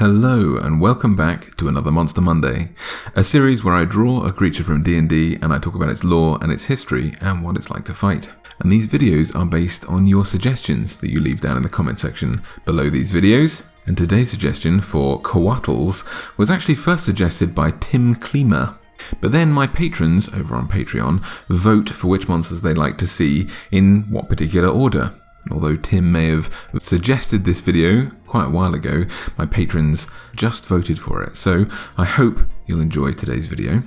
Hello and welcome back to another Monster Monday, a series where I draw a creature from D&D and I talk about its lore and its history and what it's like to fight. And these videos are based on your suggestions that you leave down in the comment section below these videos. And today's suggestion for Couatls was actually first suggested by Tim Kleemer. But then my patrons over on Patreon vote for which monsters they'd like to see in what particular order. Although Tim may have suggested this video quite a while ago, my patrons just voted for it, so I hope you'll enjoy today's video.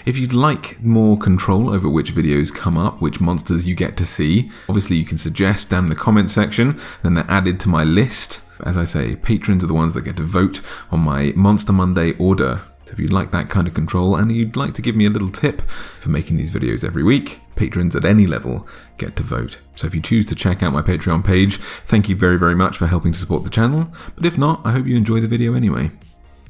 If you'd like more control over which videos come up, which monsters you get to see, obviously you can suggest down in the comment section, then they're added to my list. As I say, patrons are the ones that get to vote on my Monster Monday order. So if you'd like that kind of control and you'd like to give me a little tip for making these videos every week, patrons at any level get to vote. So if you choose to check out my Patreon page, thank you very, very much for helping to support the channel. But if not, I hope you enjoy the video anyway.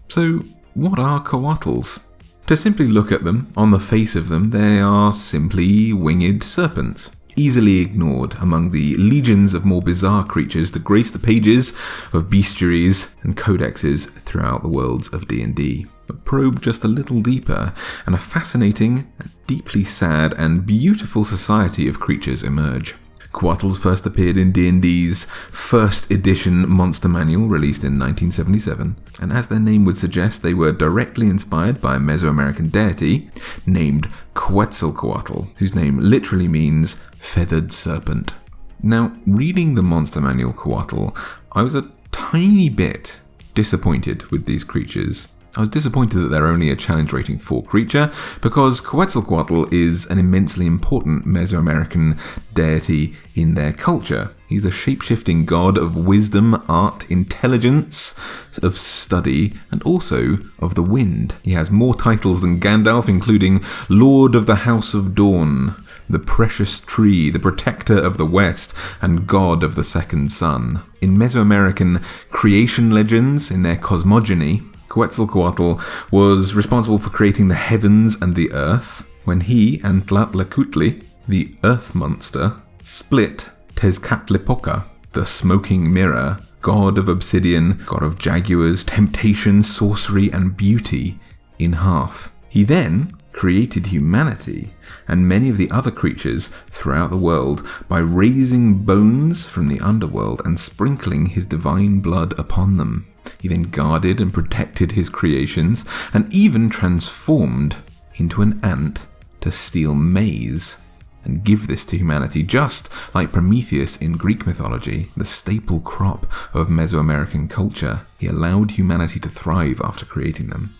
So what are Couatls? To simply look at them, on the face of them, they are simply winged serpents, easily ignored among the legions of more bizarre creatures that grace the pages of bestiaries and codexes throughout the worlds of D&D. But probe just a little deeper, and a fascinating, deeply sad, and beautiful society of creatures emerge. Couatls first appeared in D&D's first edition monster manual released in 1977, and as their name would suggest, they were directly inspired by a Mesoamerican deity named Quetzalcoatl, whose name literally means feathered serpent. Now, reading the monster manual Couatl, I was a tiny bit disappointed with these creatures. I was disappointed that they're only a challenge rating 4 creature, because Quetzalcoatl is an immensely important Mesoamerican deity in their culture. He's the shape-shifting god of wisdom, art, intelligence, of study, and also of the wind. He has more titles than Gandalf, including Lord of the House of Dawn, the precious tree, the protector of the west, and god of the second sun. In Mesoamerican creation legends, in their cosmogony, Quetzalcoatl was responsible for creating the heavens and the earth. When he and Tlatlacutli, the earth monster, split Tezcatlipoca, the smoking mirror, god of obsidian, god of jaguars, temptation, sorcery, and beauty, in half. He then created humanity and many of the other creatures throughout the world by raising bones from the underworld and sprinkling his divine blood upon them. He then guarded and protected his creations and even transformed into an ant to steal maize and give this to humanity, just like Prometheus in Greek mythology, the staple crop of Mesoamerican culture. He allowed humanity to thrive after creating them.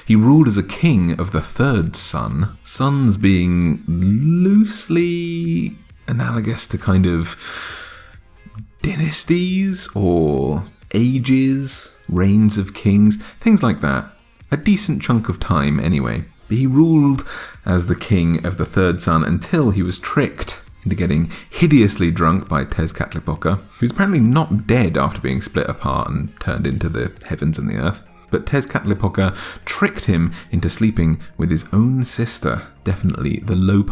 He ruled as a king of the third sun, suns being loosely analogous to kind of dynasties or ages, reigns of kings, things like that. A decent chunk of time anyway. But he ruled as the king of the third sun until he was tricked into getting hideously drunk by Tezcatlipoca, who's apparently not dead after being split apart and turned into the heavens and the earth. But Tezcatlipoca tricked him into sleeping with his own sister. Definitely the low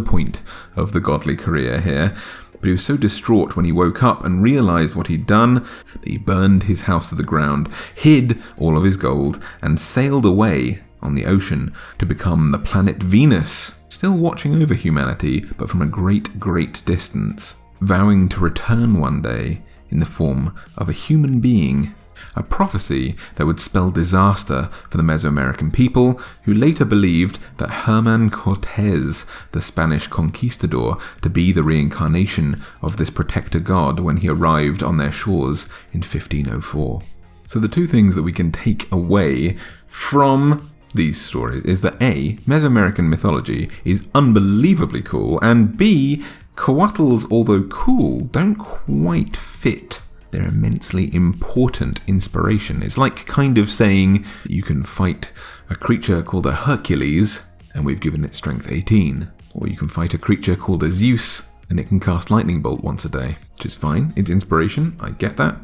point of the godly career here. But he was so distraught when he woke up and realized what he'd done that he burned his house to the ground, hid all of his gold, and sailed away on the ocean to become the planet Venus, still watching over humanity, but from a great, great distance, vowing to return one day in the form of a human being. A prophecy that would spell disaster for the Mesoamerican people, who later believed that Herman Cortés, the Spanish conquistador, to be the reincarnation of this protector god when he arrived on their shores in 1504. So the two things that we can take away from these stories is that A, Mesoamerican mythology is unbelievably cool, and B, Couatls, although cool, don't quite fit their immensely important inspiration. It's like kind of saying you can fight a creature called a Hercules and we've given it strength 18. Or you can fight a creature called a Zeus and it can cast lightning bolt once a day, which is fine. It's inspiration, I get that.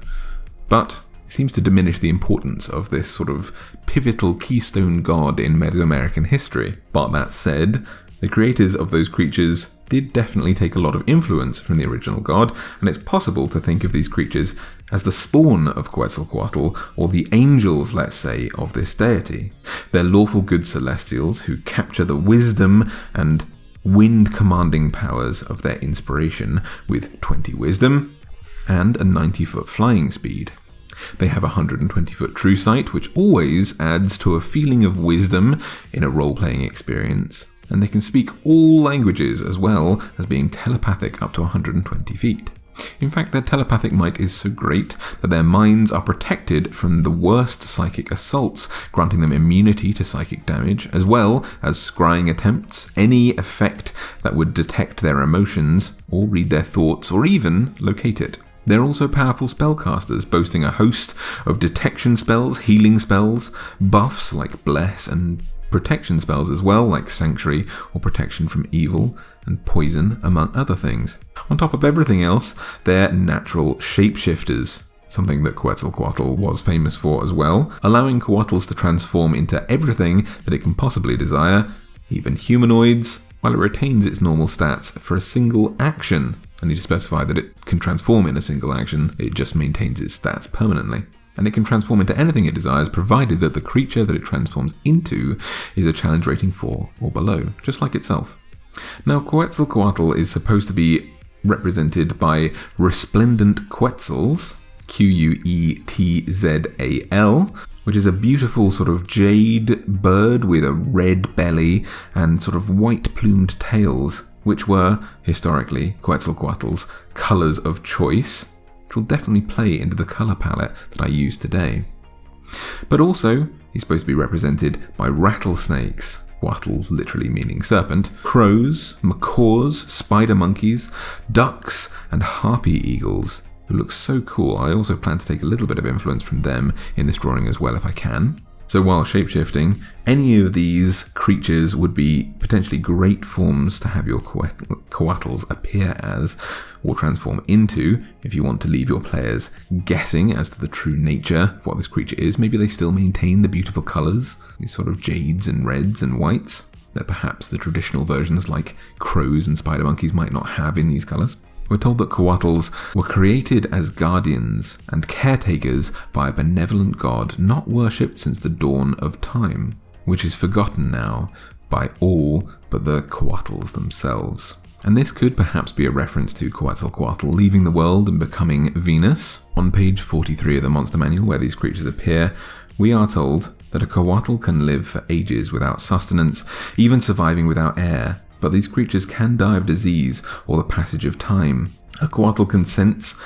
But it seems to diminish the importance of this sort of pivotal keystone god in Mesoamerican history. But that said, the creators of those creatures did definitely take a lot of influence from the original god, and it's possible to think of these creatures as the spawn of Couatl, or the angels, let's say, of this deity. They're lawful good celestials who capture the wisdom and wind-commanding powers of their inspiration with 20 wisdom and a 90-foot flying speed. They have a 120-foot true sight, which always adds to a feeling of wisdom in a role-playing experience, and they can speak all languages as well as being telepathic up to 120 feet. In fact, their telepathic might is so great that their minds are protected from the worst psychic assaults, granting them immunity to psychic damage, as well as scrying attempts, any effect that would detect their emotions, or read their thoughts, or even locate it. They're also powerful spellcasters, boasting a host of detection spells, healing spells, buffs like Bless, and protection spells as well, like Sanctuary or Protection from Evil and Poison, among other things. On top of everything else, they're natural shapeshifters, something that Couatl was famous for as well, allowing Couatls to transform into everything that it can possibly desire, even humanoids, while it retains its normal stats for a single action. I need to specify that it can transform in a single action, it just maintains its stats permanently. And it can transform into anything it desires, provided that the creature that it transforms into is a challenge rating 4 or below, just like itself. Now, Couatl is supposed to be represented by resplendent Couatls, Quetzal, which is a beautiful sort of jade bird with a red belly and sort of white-plumed tails, which were, historically, Couatls' colours of choice, which will definitely play into the colour palette that I use today. But also, he's supposed to be represented by rattlesnakes, Couatl literally meaning serpent, crows, macaws, spider monkeys, ducks, and harpy eagles, who look so cool. I also plan to take a little bit of influence from them in this drawing as well if I can. So while shapeshifting, any of these creatures would be potentially great forms to have your Couatls appear as or transform into if you want to leave your players guessing as to the true nature of what this creature is. Maybe they still maintain the beautiful colours, these sort of jades and reds and whites, that perhaps the traditional versions like crows and spider monkeys might not have in these colours. We're told that Couatls were created as guardians and caretakers by a benevolent god not worshipped since the dawn of time, which is forgotten now by all but the Couatls themselves. And this could perhaps be a reference to Couatl leaving the world and becoming Venus. On page 43 of the Monster Manual, where these creatures appear, we are told that a Couatl can live for ages without sustenance, even surviving without air. But these creatures can die of disease or the passage of time. A Couatl can sense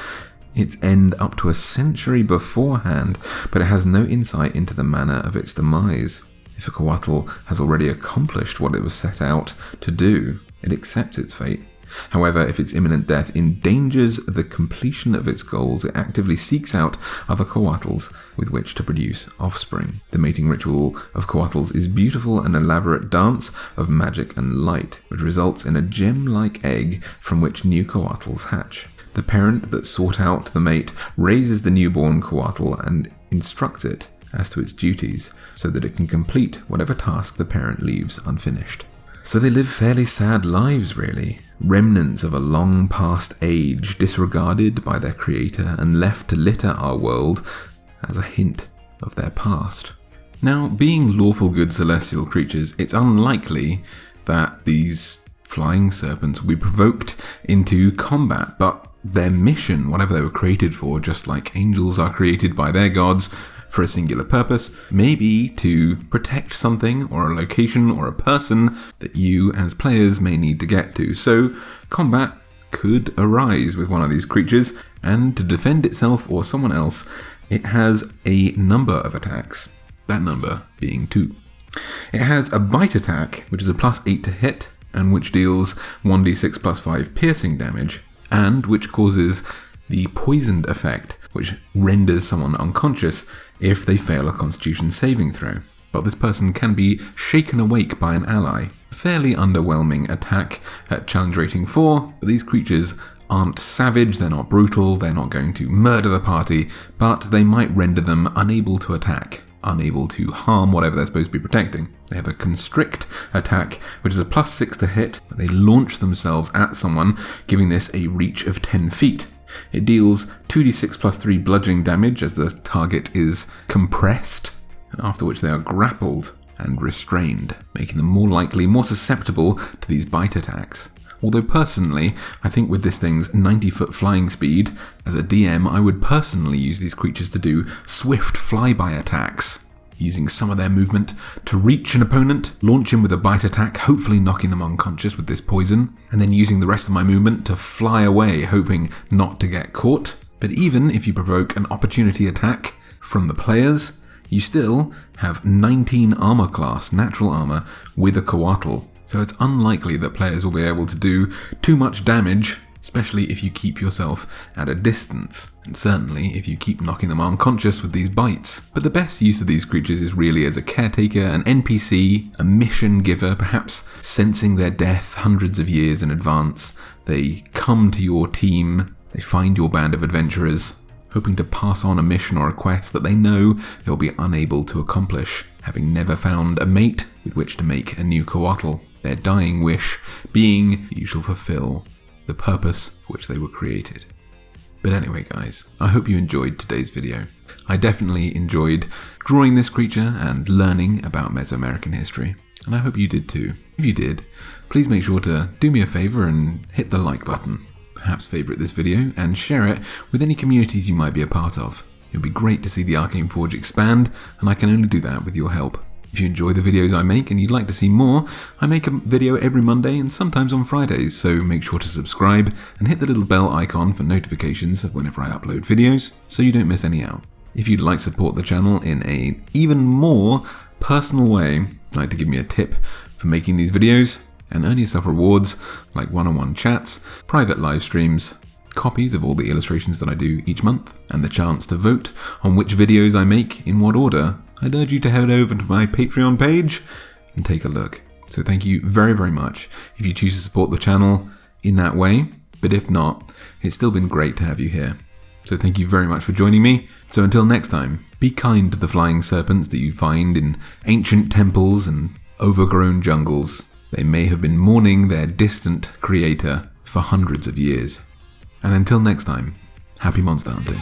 its end up to a century beforehand, but it has no insight into the manner of its demise. If a Couatl has already accomplished what it was set out to do, it accepts its fate. However, if its imminent death endangers the completion of its goals, it actively seeks out other Couatls with which to produce offspring. The mating ritual of Couatls is beautiful and elaborate dance of magic and light, which results in a gem-like egg from which new Couatls hatch. The parent that sought out the mate raises the newborn Couatl and instructs it as to its duties, so that it can complete whatever task the parent leaves unfinished. So they live fairly sad lives, really. Remnants of a long past age, disregarded by their creator and left to litter our world as a hint of their past. Now, being lawful good celestial creatures, it's unlikely that these flying serpents will be provoked into combat, but their mission, whatever they were created for, just like angels are created by their gods, for a singular purpose, maybe to protect something or a location or a person that you as players may need to get to. So combat could arise with one of these creatures, and to defend itself or someone else, it has a number of attacks, that number being 2. It has a bite attack, which is a +8 to hit, and which deals 1d6 +5 piercing damage, and which causes the poisoned effect, which renders someone unconscious if they fail a constitution saving throw. But this person can be shaken awake by an ally. Fairly underwhelming attack at challenge rating 4. These creatures aren't savage, they're not brutal, they're not going to murder the party, but they might render them unable to attack. unable to harm whatever they're supposed to be protecting. They have a constrict attack, which is a +6 to hit. They launch themselves at someone, giving this a reach of 10 feet. It deals 2d6 + 3 bludgeoning damage as the target is compressed, after which they are grappled and restrained, making them more likely, more susceptible to these bite attacks. Although personally, I think with this thing's 90-foot flying speed, as a DM, I would personally use these creatures to do swift flyby attacks, using some of their movement to reach an opponent, launch him with a bite attack, hopefully knocking them unconscious with this poison, and then using the rest of my movement to fly away, hoping not to get caught. But even if you provoke an opportunity attack from the players, you still have 19 armor class, natural armor, with a Couatl. So it's unlikely that players will be able to do too much damage, especially if you keep yourself at a distance, and certainly if you keep knocking them unconscious with these bites. But the best use of these creatures is really as a caretaker, an NPC, a mission giver, perhaps sensing their death hundreds of years in advance. They come to your team, they find your band of adventurers, hoping to pass on a mission or a quest that they know they'll be unable to accomplish, having never found a mate with which to make a new Couatl. Their dying wish being you shall fulfill the purpose for which they were created. But anyway guys, I hope you enjoyed today's video. I definitely enjoyed drawing this creature and learning about Mesoamerican history, and I hope you did too. If you did, please make sure to do me a favor and hit the like button. Perhaps favourite this video and share it with any communities you might be a part of. It would be great to see the Arcane Forge expand, and I can only do that with your help. If you enjoy the videos I make and you'd like to see more, I make a video every Monday and sometimes on Fridays, so make sure to subscribe and hit the little bell icon for notifications of whenever I upload videos, so you don't miss any out. If you'd like to support the channel in an even more personal way, like to give me a tip for making these videos, and earn yourself rewards like one-on-one chats, private live streams, copies of all the illustrations that I do each month, and the chance to vote on which videos I make in what order, I'd urge you to head over to my Patreon page and take a look. So thank you very, very much if you choose to support the channel in that way, but if not, it's still been great to have you here. So thank you very much for joining me. So until next time, be kind to the flying serpents that you find in ancient temples and overgrown jungles. They may have been mourning their distant creator for hundreds of years. And until next time, happy monster hunting.